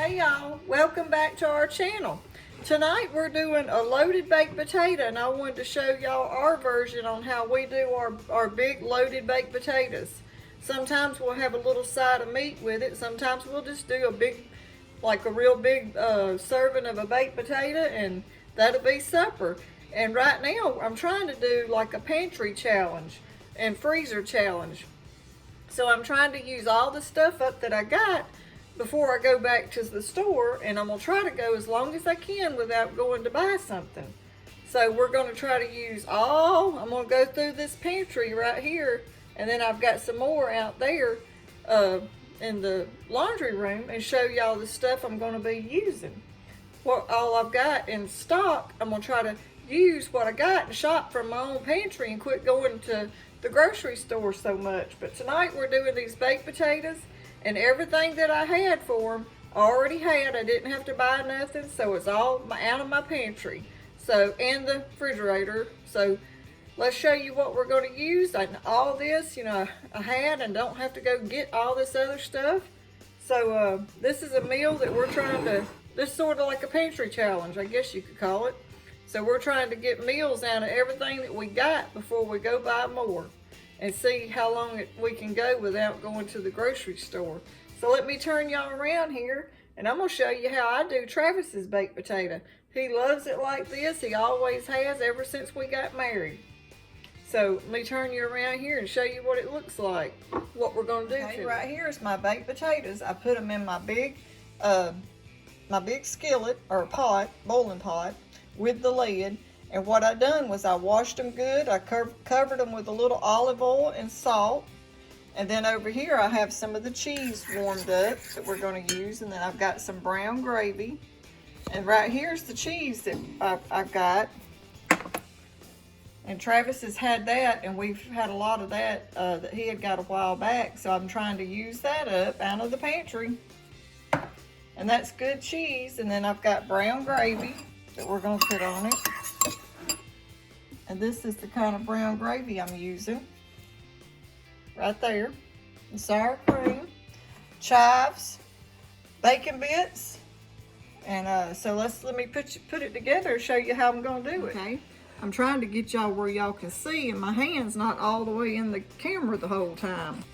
Hey y'all, welcome back to our channel. Tonight we're doing a loaded baked potato, and I wanted to show y'all our version on how we do our big loaded baked potatoes. Sometimes we'll have a little side of meat with it. Sometimes we'll just do a big, like a real big serving of a baked potato, and that'll be supper. And right now I'm trying to do like a pantry challenge and freezer challenge. So I'm trying to use all the stuff up that I got before I go back to the store, and I'm gonna try to go as long as I can without going to buy something. So we're gonna try to use I'm gonna go through this pantry right here, and then I've got some more out there in the laundry room, and show y'all the stuff I'm gonna be using. What all I've got in stock, I'm gonna try to use what I got and shop from my own pantry and quit going to the grocery store so much. But tonight we're doing these baked potatoes, and everything that I had for them, I already had. I didn't have to buy nothing, so it's all out of my pantry. So, and the refrigerator. So let's show you what we're going to use. All this, I had, and don't have to go get all this other stuff. So this is a meal that we're trying to, this is sort of like a pantry challenge, I guess you could call it. So we're trying to get meals out of everything that we got before we go buy more, and see how long we can go without going to the grocery store. So let me turn y'all around here, and I'm gonna show you how I do Travis's baked potato. He loves it like this. He always has ever since we got married. So let me turn you around here and show you what it looks like, what we're gonna do. Okay, right here is my baked potatoes. I put them in my big skillet or pot, boiling pot, with the lid. And what I done was I washed them good. I covered them with a little olive oil and salt. And then over here I have some of the cheese warmed up that we're going to use. And then I've got some brown gravy. And right here's the cheese that I've got. And Travis has had that, and we've had a lot of that that he had got a while back. So I'm trying to use that up out of the pantry. And that's good cheese. And then I've got brown gravy that we're going to put on it. And this is the kind of brown gravy I'm using. Right there. And sour cream, chives, bacon bits. And so let me put it together and show you how I'm going to do it. Okay. I'm trying to get y'all where y'all can see, and my hand's not all the way in the camera the whole time.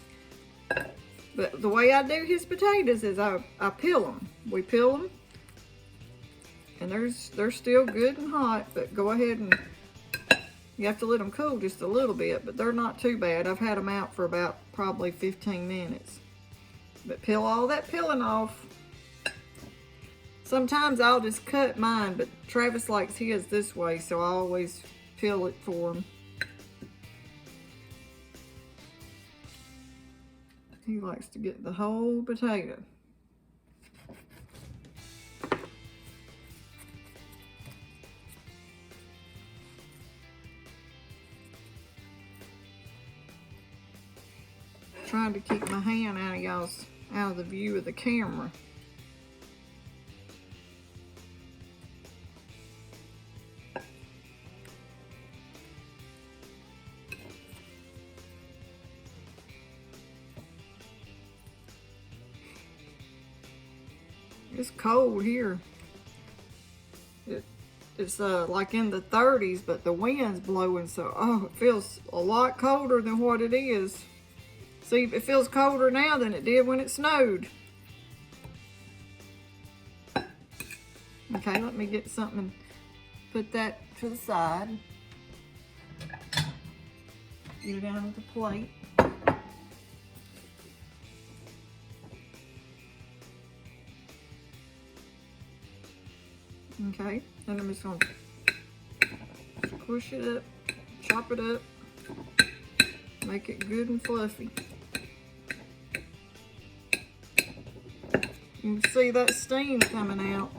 But the way I do his potatoes is I peel them. We peel them. And they're still good and hot, but go ahead and you have to let them cool just a little bit, but they're not too bad. I've had them out for about probably 15 minutes. But peel all that peeling off. Sometimes I'll just cut mine, but Travis likes his this way, so I always peel it for him. He likes to get the whole potato. Trying to keep my hand out of the view of the camera. It's cold here. It's like in the 30s, but the wind's blowing, so it feels a lot colder than what it is. See, it feels colder now than it did when it snowed. Okay, let me get something and put that to the side. Get it out of the plate. Okay, and I'm just going to squish it up, chop it up, make it good and fluffy. You can see that steam coming out.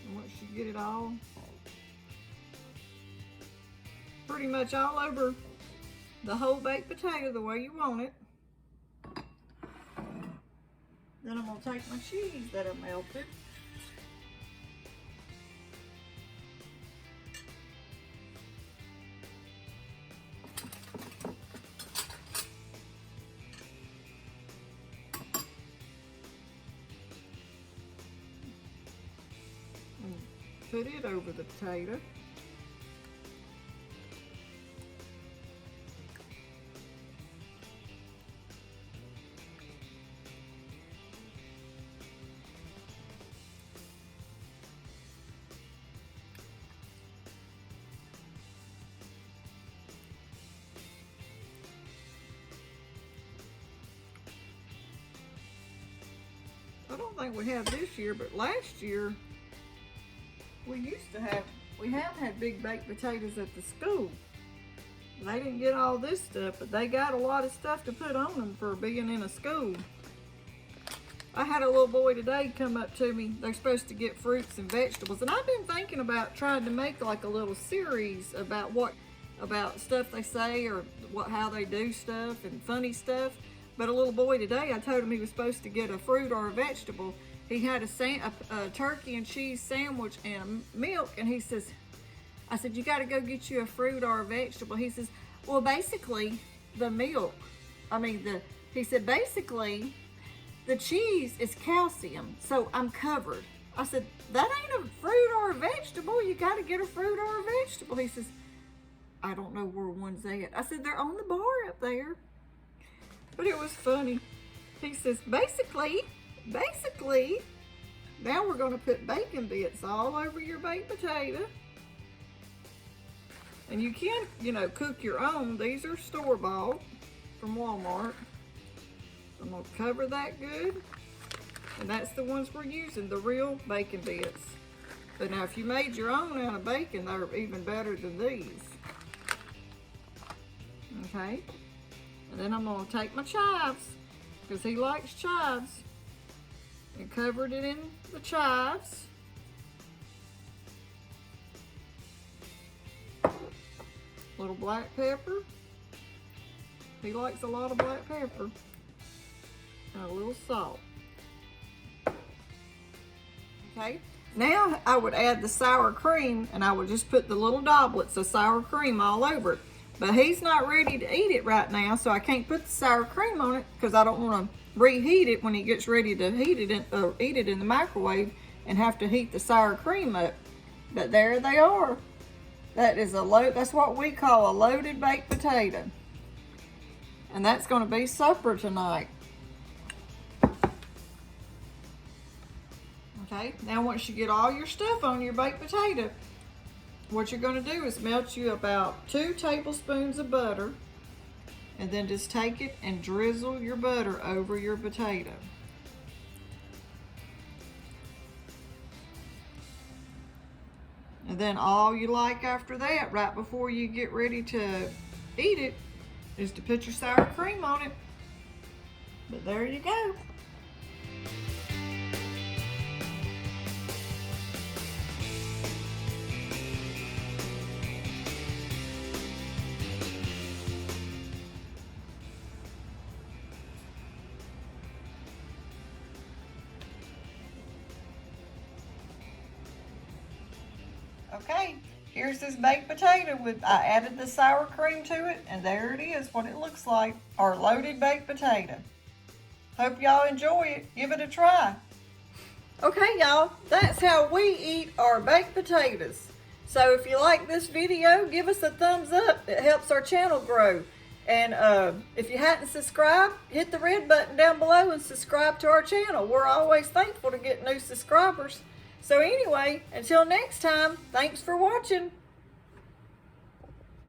And once you get it all pretty much all over the whole baked potato the way you want it, then I'm going to take my cheese that I melted put it over the potato. I don't think we have this year, but last year we have had big baked potatoes at the school. They didn't get all this stuff, but they got a lot of stuff to put on them for being in a school. I had a little boy today come up to me. They're supposed to get fruits and vegetables, and I've been thinking about trying to make like a little series about stuff they say or how they do stuff and funny stuff. But a little boy today, I told him he was supposed to get a fruit or a vegetable. He had a turkey and cheese sandwich and milk, and he says, I said, you got to go get you a fruit or a vegetable. He says, well, basically, the milk, he said, basically, the cheese is calcium, so I'm covered. I said, that ain't a fruit or a vegetable. You got to get a fruit or a vegetable. He says, I don't know where one's at. I said, they're on the bar up there. But it was funny. He says, basically, now we're going to put bacon bits all over your baked potato. And you can, cook your own. These are store-bought from Walmart. I'm going to cover that good. And that's the ones we're using, the real bacon bits. But now if you made your own out of bacon, they're even better than these. Okay. And then I'm going to take my chives, because he likes chives, and covered it in the chives. Little black pepper. He likes a lot of black pepper. And a little salt. Okay. Now I would add the sour cream, and I would just put the little doblets of sour cream all over it. But he's not ready to eat it right now, so I can't put the sour cream on it because I don't want to reheat it when he gets ready to eat it in the microwave and have to heat the sour cream up. But there they are. That's what we call a loaded baked potato. And that's going to be supper tonight. Okay, now once you get all your stuff on your baked potato, what you're going to do is melt you about 2 tablespoons of butter, and then just take it and drizzle your butter over your potato. And then all you like after that, right before you get ready to eat it, is to put your sour cream on it. But there you go. Okay, here's this baked potato I added the sour cream to it, and there it is, what it looks like, our loaded baked potato. Hope y'all enjoy it. Give it a try. Okay, y'all, that's how we eat our baked potatoes. So if you like this video, give us a thumbs up. It helps our channel grow. And if you hadn't subscribed, hit the red button down below and subscribe to our channel. We're always thankful to get new subscribers. So anyway, until next time, thanks for watching.